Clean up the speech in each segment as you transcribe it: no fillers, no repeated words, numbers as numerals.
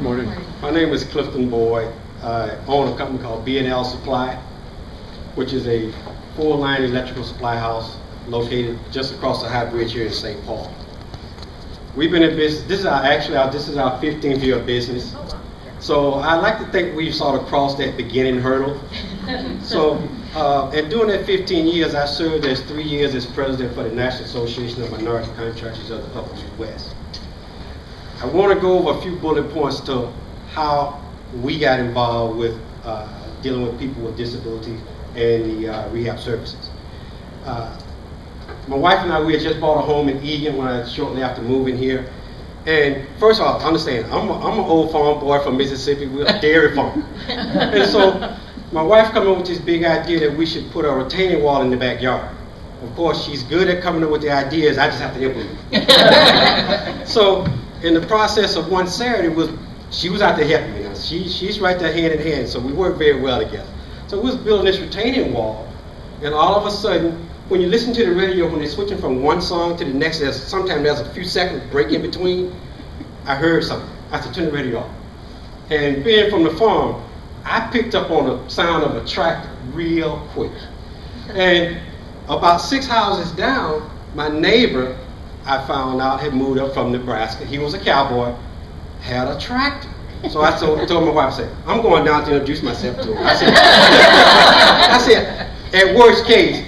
Morning. My name is Clifton Boyd. I own a company called B&L Supply, which is a full-line electrical supply house located just across the high bridge here in St. Paul. We've been in business. This is our 15th year of business. So I like to think we've sort of crossed that beginning hurdle. So, and during that 15 years, I served as 3 years as president for the National Association of Minority Contractors of the Upper Midwest. I want to go over a few bullet points to how we got involved with dealing with people with disabilities and the rehab services. My wife and I, we had just bought a home in Egan shortly after moving here. And first of all, understand, I'm an old farm boy from Mississippi. We're a dairy farm. And so my wife came up with this big idea that we should put a retaining wall in the backyard. Of course, she's good at coming up with the ideas. I just have to implement. So in the process of one Saturday, she was out there helping me. Now, she's right there hand in hand, so we work very well together. So we was building this retaining wall, and all of a sudden, when you listen to the radio, when they're switching from one song to the next, sometimes there's a few seconds break in between. I heard something. I said, turn the radio off. And being from the farm, I picked up on the sound of a tractor real quick. And about 6 houses down, my neighbor, I found out, had moved up from Nebraska. He was a cowboy, had a tractor. So I told my wife, I said, I'm going down to introduce myself to him. I said, at worst case,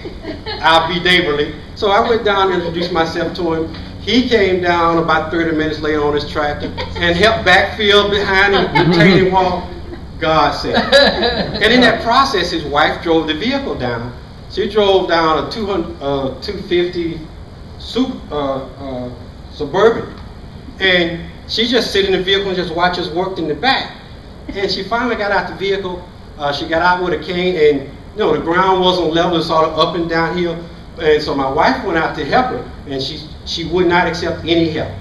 I'll be neighborly. So I went down and introduced myself to him. He came down about 30 minutes later on his tractor and helped backfill behind the retaining wall. God said. And in that process, his wife drove the vehicle down. She drove down a 250 Suburban. And she just sit in the vehicle and just watch us work in the back. And she finally got out the vehicle. She got out with a cane, and the ground wasn't level, it was sort of up and downhill. And so my wife went out to help her, and she would not accept any help.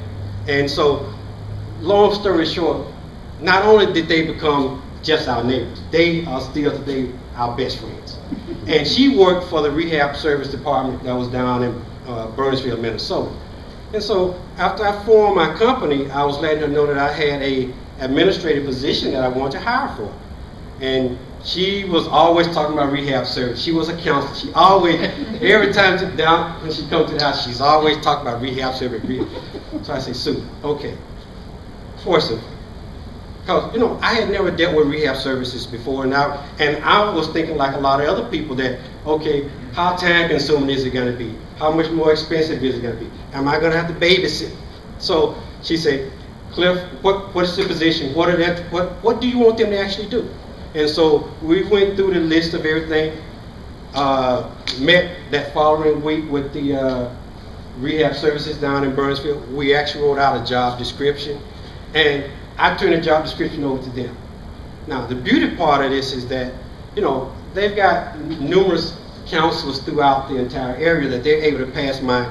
And so, long story short, not only did they become just our neighbors, they are still today our best friends. And she worked for the rehab service department that was down in Burnsville, Minnesota. And so after I formed my company, I was letting her know that I had a administrative position that I wanted to hire for. And she was always talking about rehab service. She was a counselor. She always, every time when she comes to the house, she's always talking about rehab service. So I say, Sue, okay, force it. Because, I had never dealt with rehab services before, and I was thinking like a lot of other people that, okay, how time consuming is it going to be? How much more expensive is it going to be? Am I going to have to babysit? So she said, Cliff, what is the position? What do you want them to actually do? And so we went through the list of everything, met that following week with the rehab services down in Burnsville. We actually wrote out a job description, and I turned the job description over to them. Now, the beauty part of this is that, they've got numerous counselors throughout the entire area that they're able to pass my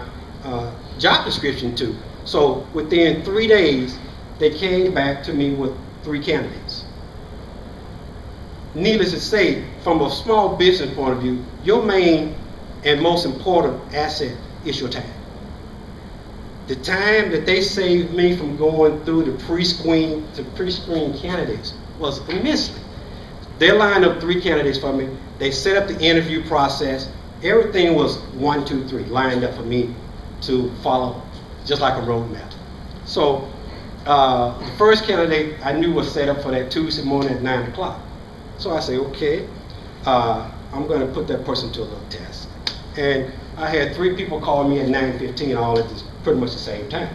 job description to. So within 3 days, they came back to me with 3 candidates. Needless to say, from a small business point of view, your main and most important asset is your time. The time that they saved me from going through the pre-screen candidates was immensely. They lined up 3 candidates for me. They set up the interview process. Everything was 1, 2, 3 lined up for me to follow, just like a roadmap. So the first candidate I knew was set up for that Tuesday morning at 9 o'clock. So I say, okay, I'm going to put that person to a little test. And I had 3 people call me at 9:15, all at pretty much the same time.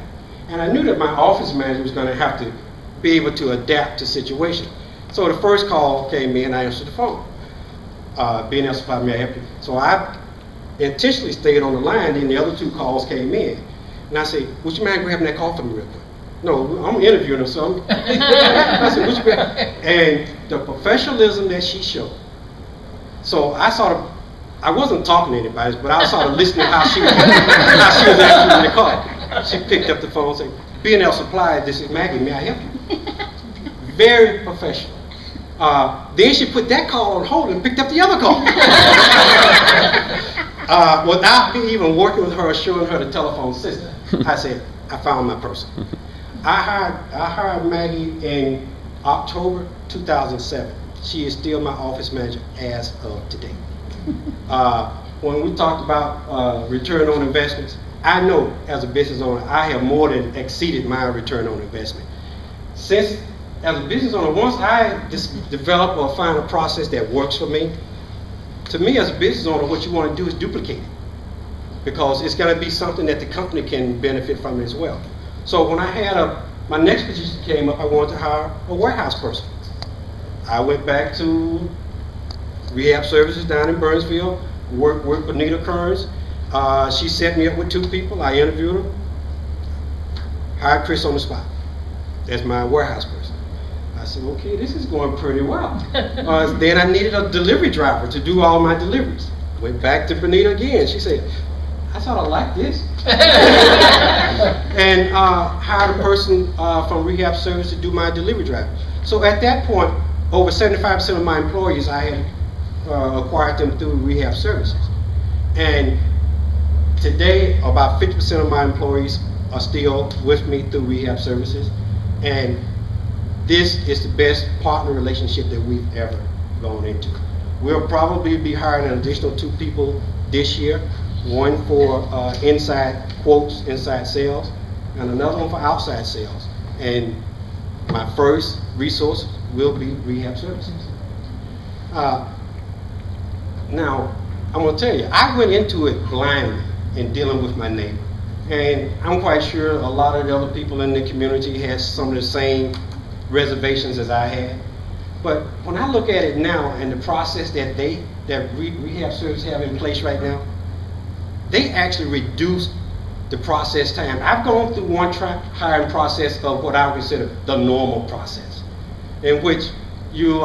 And I knew that my office manager was going to have to be able to adapt to situation. So the first call came in, I answered the phone. Being asked if may I help you. So I intentionally stayed on the line, and the other 2 calls came in. And I said, would you mind grabbing that call for me real quick? No, I'm interviewing her, so I said, would you grab? And the professionalism that she showed. So I wasn't talking to anybody, but I was sort of listening how she was answering the call. She picked up the phone and said, B&L Supply, this is Maggie, may I help you? Very professional. Then she put that call on hold and picked up the other call. Without me even working with her or showing her the telephone system, I said, I found my person. I hired Maggie in October 2007. She is still my office manager as of today. When we talked about return on investments, I know as a business owner, I have more than exceeded my return on investment. Since, as a business owner, once I develop or find a process that works for me, to me as a business owner, what you want to do is duplicate it, because it's going to be something that the company can benefit from as well. So when I had my next position came up, I wanted to hire a warehouse person. I went back to rehab services down in Burnsville, worked with Benita Kearns. She set me up with 2 people. I interviewed them, hired Chris on the spot as my warehouse person. I said, okay, this is going pretty well. Then I needed a delivery driver to do all my deliveries. Went back to Benita again. She said, I sort of like this. And hired a person from rehab service to do my delivery driver. So at that point, over 75% of my employees, I had acquired them through rehab services. And today, about 50% of my employees are still with me through rehab services. And this is the best partner relationship that we've ever gone into. We'll probably be hiring an additional 2 people this year. One for inside quotes, inside sales, and another one for outside sales. And my first resource will be rehab services. Now, I'm going to tell you, I went into it blindly in dealing with my neighbor. And I'm quite sure a lot of the other people in the community had some of the same reservations as I had. But when I look at it now and the process that rehab services have in place right now, they actually reduced the process time. I've gone through one hiring process of what I would consider the normal process, in which you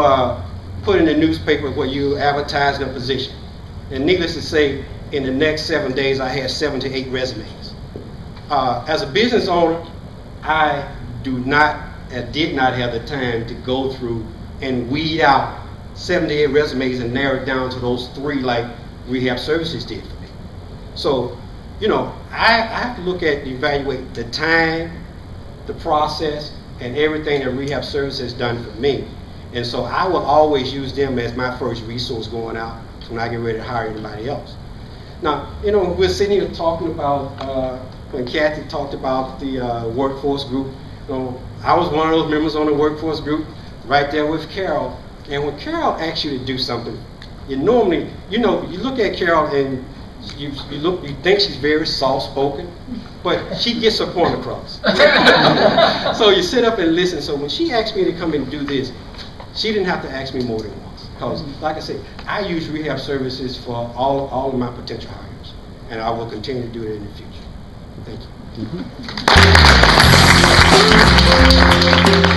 put in the newspaper where you advertise a position. And needless to say, in the next 7 days, I had 7 to 8 resumes. As a business owner, I did not have the time to go through and weed out 7 to 8 resumes and narrow it down to those 3 like rehab services did for me. So, you know, I have to look at, evaluate the time, the process, and everything that rehab services has done for me. And so I will always use them as my first resource going out when I get ready to hire anybody else. Now, you know, we're sitting here talking about, when Kathy talked about the workforce group, you know, I was one of those members on the workforce group right there with Carol. And when Carol asks you to do something, you normally, you know, you look at Carol and you think she's very soft-spoken, but she gets her point across. So you sit up and listen. So when she asked me to come and do this, she didn't have to ask me more than once. Because, like I said, I use rehab services for all of my potential hires, and I will continue to do it in the future. Thank you.